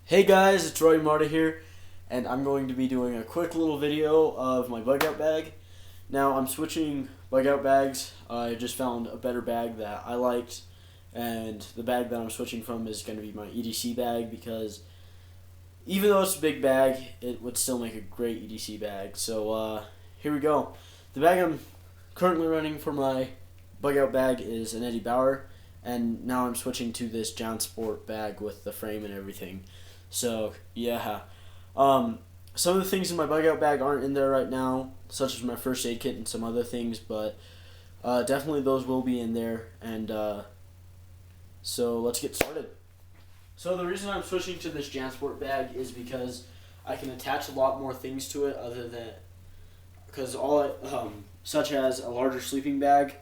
Hey guys, it's Roy Marta here, and I'm going to be doing a quick little video of my bug out bag. Now I'm switching bug out bags. I just found a better bag that I liked, and the bag that I'm switching from is going to be my EDC bag because even though it's a big bag, it would still make a great EDC bag. So here we go. The bag I'm currently running for my bug out bag is an Eddie Bauer, and now I'm switching to this JohnSport bag with the frame and everything. So yeah, some of the things in my bug out bag aren't in there right now, such as my first aid kit and some other things, but definitely those will be in there. And so let's get started. So the reason I'm switching to this JanSport bag is because I can attach a lot more things to it other than such as a larger sleeping bag.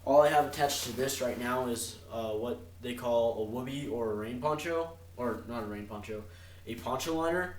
All I have attached to this right now is what they call a whoopee or a rain poncho, or not a rain poncho, a poncho liner,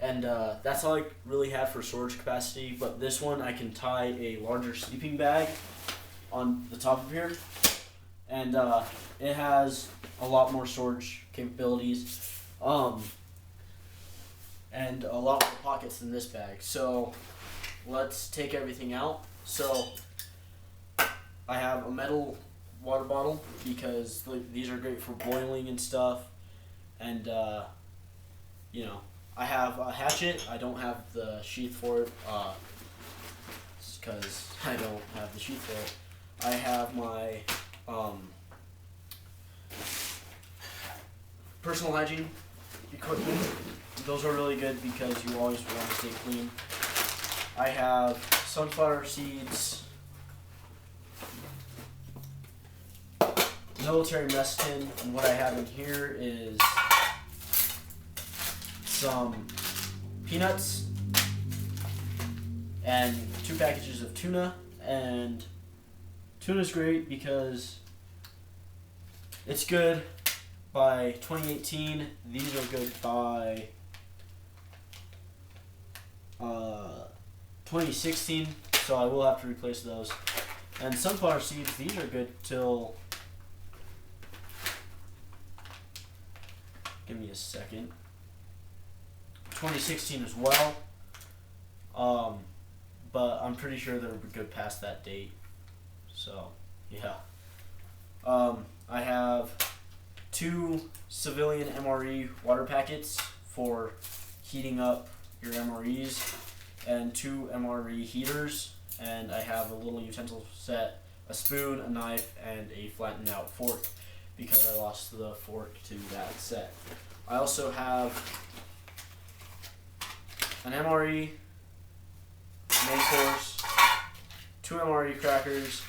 and that's all I really have for storage capacity. But this one I can tie a larger sleeping bag on the top of here, and it has a lot more storage capabilities, and a lot more pockets than this bag. So let's take everything out. So I have a metal water bottle because these are great for boiling and stuff. And, I have a hatchet. I don't have the sheath for it because I don't have the sheath for it. I have my personal hygiene equipment. Those are really good because you always want to stay clean. I have sunflower seeds, military mess tin, and what I have in here is some peanuts and 2 packages of tuna. And tuna's great because it's good by 2018. These are good by 2016, so I will have to replace those. And sunflower seeds, these are good till, give me a second, 2016 as well, but I'm pretty sure they're good past that date. So yeah, I have 2 civilian MRE water packets for heating up your MREs, and 2 MRE heaters, and I have a little utensil set, a spoon, a knife, and a flattened out fork because I lost the fork to that set. I also have an MRE main course, 2 MRE crackers,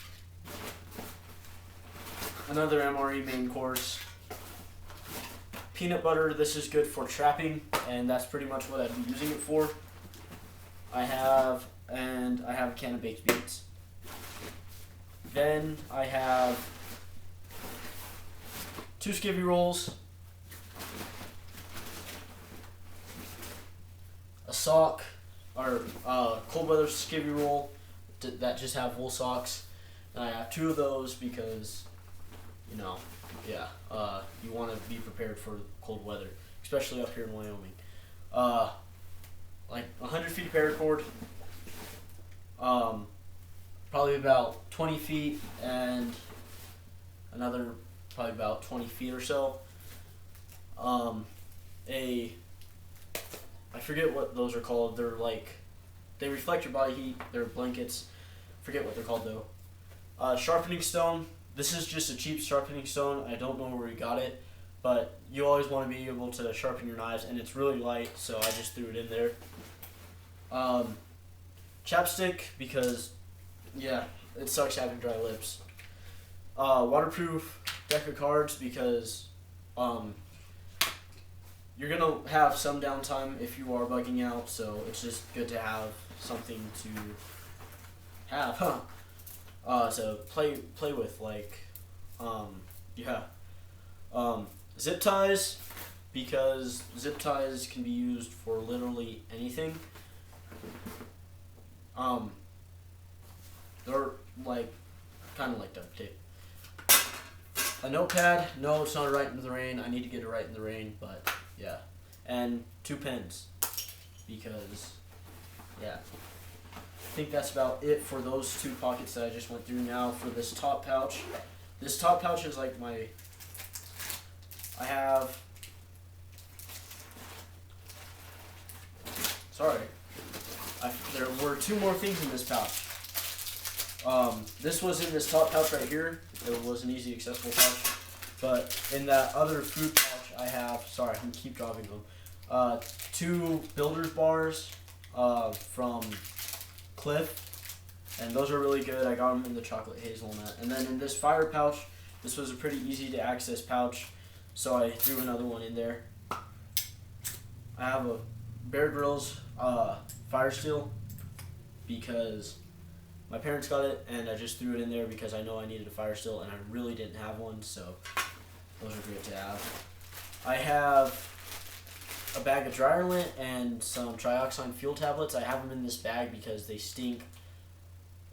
another MRE main course, peanut butter. This is good for trapping, and that's pretty much what I'd be using it for. I have a can of baked beans. Then I have 2 skivvy rolls, a sock, or cold weather skivvy roll that just have wool socks, and I have 2 of those because, you want to be prepared for cold weather, especially up here in Wyoming. Like 100 feet of paracord, probably about 20 feet, and another probably about 20 feet or so. I forget what those are called. They're like, they reflect your body heat. They're blankets. Forget what they're called though. Sharpening stone. This is just a cheap sharpening stone. I don't know where we got it, but you always want to be able to sharpen your knives, and it's really light, so I just threw it in there. Chapstick, because it sucks having dry lips. Waterproof deck of cards, because you're gonna have some downtime if you are bugging out, so it's just good to have something to have, to play with, like, zip ties, because zip ties can be used for literally anything. They're like, kind of like duct tape. A notepad, no, it's not a Right in the Rain. I need to get a Right in the Rain, but yeah. and 2 pens, because yeah, I think that's about it for those 2 pockets that I just went through. Now for this top pouch. This top pouch is like I have, sorry, there were 2 more things in this pouch. This was in this top pouch right here. It was an easy accessible pouch. But in that other food pouch I have, sorry, I keep dropping them, 2 Builder's bars from Cliff. And those are really good. I got them in the chocolate hazelnut. And then in this fire pouch, this was a pretty easy to access pouch, so I threw another one in there. I have a Bear Grylls Fire Steel because my parents got it, and I just threw it in there because I know I needed a Fire Steel, and I really didn't have one, so those are great to have. I have a bag of dryer lint and some trioxane fuel tablets. I have them in this bag because they stink.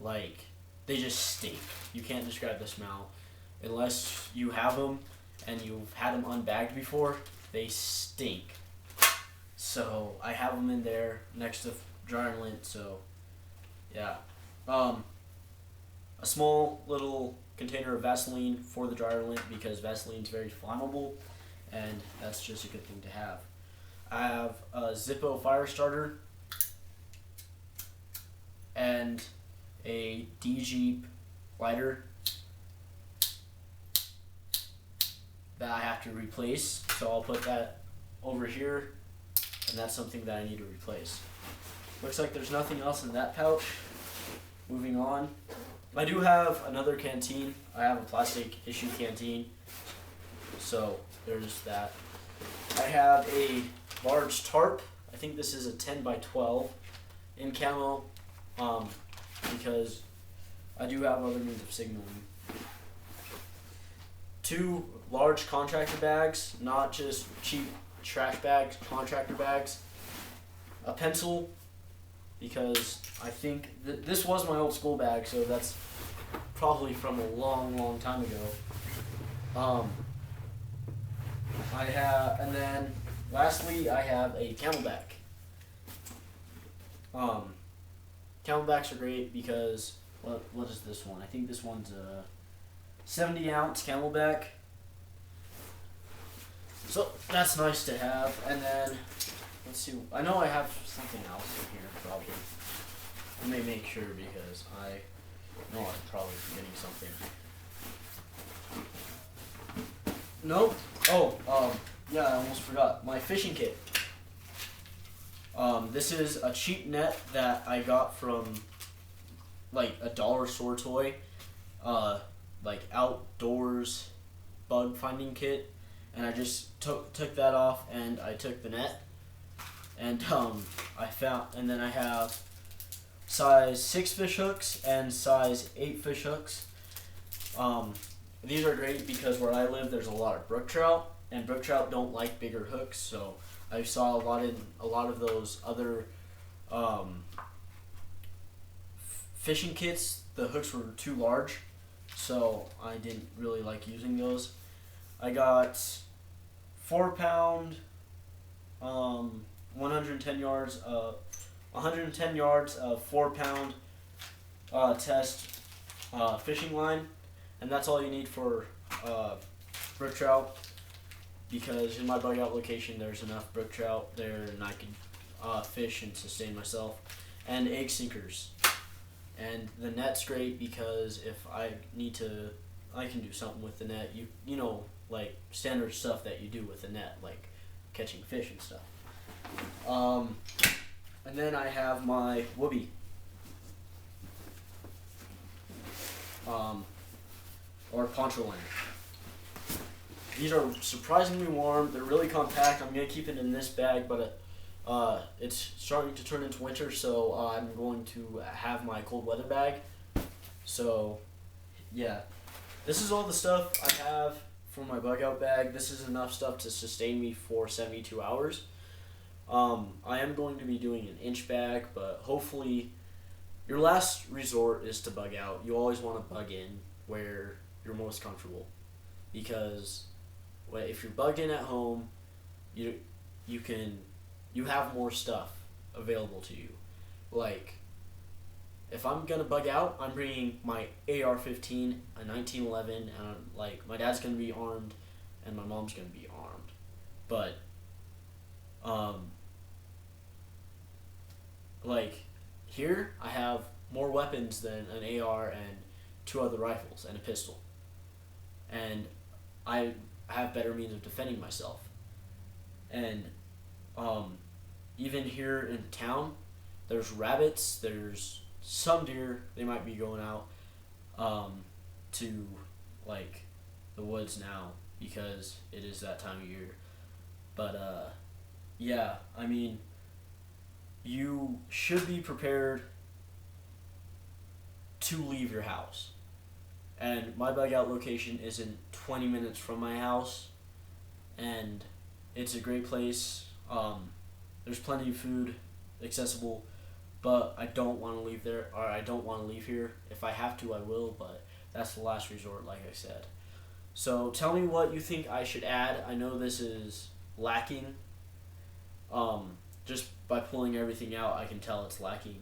Like, they just stink. You can't describe the smell. Unless you have them and you've had them unbagged before, they stink. So I have them in there next to dryer lint, so yeah. A small little container of Vaseline for the dryer lint because Vaseline's very flammable, and that's just a good thing to have. I have a Zippo fire starter and a D-Jeep lighter that I have to replace, so I'll put that over here, and that's something that I need to replace. Looks like there's nothing else in that pouch. Moving on, I do have another canteen. I have a plastic issue canteen, so there's that. I have a large tarp. I think this is a 10 by 12 in camo, because I do have other means of signaling. 2 large contractor bags, not just cheap trash bags, contractor bags. A pencil, because I think this was my old school bag, so that's probably from a long time ago. And then lastly, I have a Camelback. Camelbacks are great because, what is this one? I think this one's a 70-ounce Camelback. So that's nice to have. And then, let's see, I know I have something else in here, probably. Let me make sure because I know I'm probably forgetting something. Nope. Yeah, I almost forgot. My fishing kit. This is a cheap net that I got from, like, a dollar store toy. Like, outdoors bug finding kit. And I just took that off and I took the net. And, and then I have size 6 fish hooks and size 8 fish hooks. These are great because where I live there's a lot of brook trout, and brook trout don't like bigger hooks, so I saw a lot of those other fishing kits. The hooks were too large, so I didn't really like using those. I got 4-pound, 110 yards of 4-pound test fishing line, and that's all you need for brook trout, because in my bug out location there's enough brook trout there and I can fish and sustain myself. And egg sinkers. And the net's great because if I need to, I can do something with the net. You know, like standard stuff that you do with the net, like catching fish and stuff. And then I have my Whoopee. Or poncho liner. These are surprisingly warm. They're really compact. I'm gonna keep it in this bag, but it's starting to turn into winter, so I'm going to have my cold weather bag. So, yeah, this is all the stuff I have for my bug out bag. This is enough stuff to sustain me for 72 hours. I am going to be doing an inch bag, but hopefully your last resort is to bug out. You always want to bug in where you're most comfortable, because if you're bugged in at home, you have more stuff available to you. Like, if I'm gonna bug out, I'm bringing my AR-15, a 1911, and like my dad's gonna be armed, and my mom's gonna be armed. But um, like here, I have more weapons than an AR and two other rifles and a pistol, and I have better means of defending myself. And um, even here in town, there's rabbits, there's some deer. They might be going out to like the woods now because it is that time of year. But yeah, I mean, you should be prepared to leave your house. And my bug out location is in 20 minutes from my house, and it's a great place. There's plenty of food accessible, but I don't want to leave there, or I don't want to leave here. If I have to, I will, but that's the last resort, like I said. So tell me what you think I should add. I know this is lacking. Just by pulling everything out, I can tell it's lacking.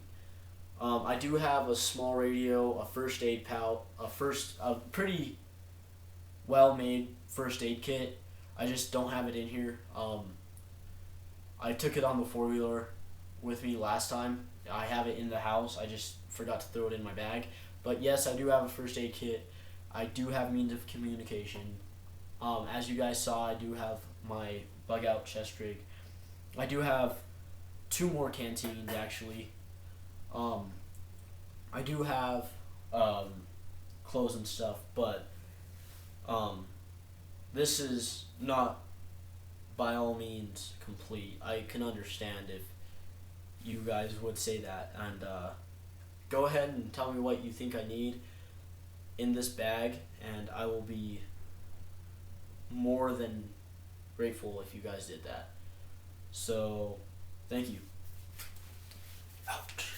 I do have a small radio, a first aid pouch, a pretty well made first aid kit. I just don't have it in here. I took it on the 4-wheeler with me last time. I have it in the house. I just forgot to throw it in my bag. But yes, I do have a first aid kit. I do have means of communication. As you guys saw, I do have my bug out chest rig. I do have 2 more canteens actually. I do have clothes and stuff, but this is not by all means complete. I can understand if you guys would say that, and go ahead and tell me what you think I need in this bag, and I will be more than grateful if you guys did that. So, thank you. Ouch.